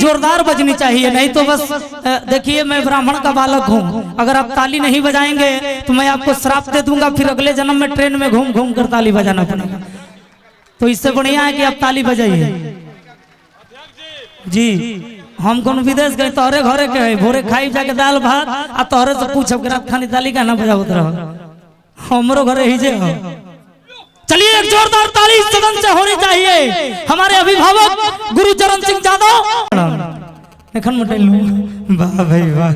जोरदार बजनी चाहिए, नहीं तो बस देखिए मैं ब्राह्मण का बालक हूँ, अगर आप ताली नहीं बजाएंगे तो मैं आपको श्राप दे दूंगा, फिर अगले जन्म में ट्रेन में घूम घूम कर ताली बजाना पड़ेगा। तो इससे बढ़िया है कि आप ताली बजाइए। जी हम कौन विदेश गए, तोहरे घरे के है, भोरे खाई जाके दाल भात आ तोहरे से पूछब रात खानी ताली का ना बजावत रहो, हमरो घरे ही जे हो। चलिए एक जोरदार ताली सदन से होनी चाहिए। हमारे अभिभावक गुरुचरण सिंह यादव एखन मटेलू, वाह भाई वाह।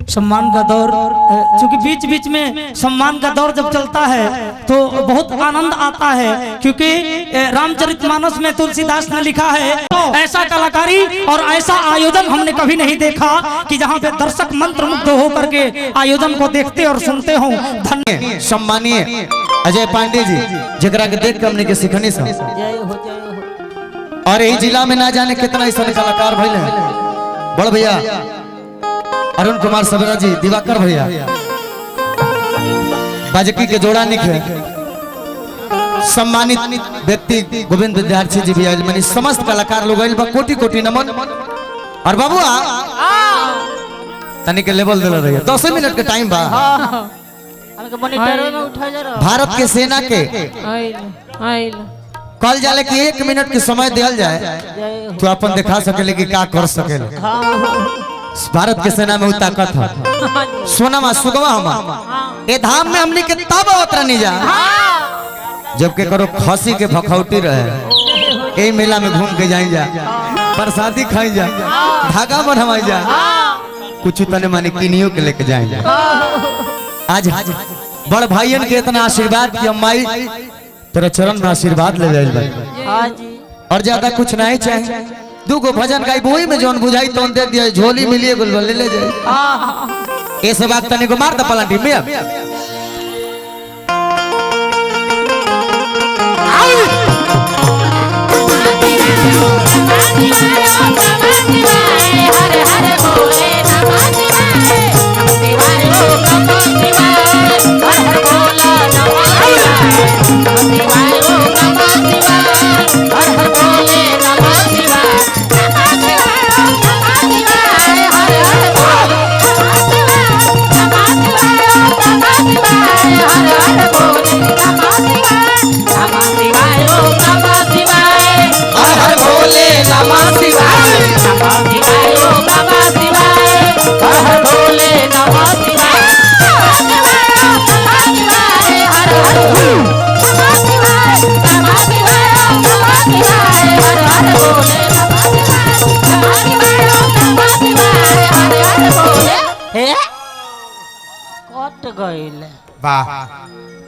सम्मान का दौर, क्योंकि बीच बीच में सम्मान का दौर जब चलता है तो बहुत आनंद आता है, क्योंकि रामचरितमानस में तुलसीदास ने लिखा है ऐसा कलाकारी और ऐसा आयोजन हमने कभी नहीं देखा कि जहां पे दर्शक मंत्रमुग्ध होकर के आयोजन को देखते और सुनते हो। धन्य सम्मानीय अजय पांडे जी, जरा के देख के हमने के सिखनी सा, और यही जिला में ना जाने कितना ऐसा कलाकार भइल है। बड़ भैया अरुण कुमार सबरा जी, दिवाकर भैया, बाजकी के जोड़ा निखे, सम्मानित व्यक्ति गोविंद विद्यार्थी जी भी आयल, मानी समस्त कलाकार लोग आयल बा, कोटि कोटि नमन। और बाबुआ तनी के लेवल दिला रही है, 10 मिनट के टाइम बा। भारत के सेना के कल जाले कि 1 मिनट के समय दिया जाए तो अपन दिखा सके कि क्या कर सके। भारत के सेना में ताकत है, सोनामा सुगवा हम ए धाम में हमने के तब उतरा नहीं जा जबकि करो खसी के भखौटी रहे, ए मेला में घूम के जाई जा, प्रसादी खाई जा, धागा बनवाई जा, कुछ तने माने किनियो के लेके जाए जा। आज बड़ भाईयन के इतना आशीर्वाद की अम्माई तेरे चरण में आशीर्वाद ले जाए भाई, और ज्यादा कुछ नहीं चाहिए। दूगो भजन गाई वही में जौन बुझाई तो दे दिया, झोली मिलिए गुलबल ले जाए। ऐसे बात तने को मार द पलांटी में कट गइल। वाह।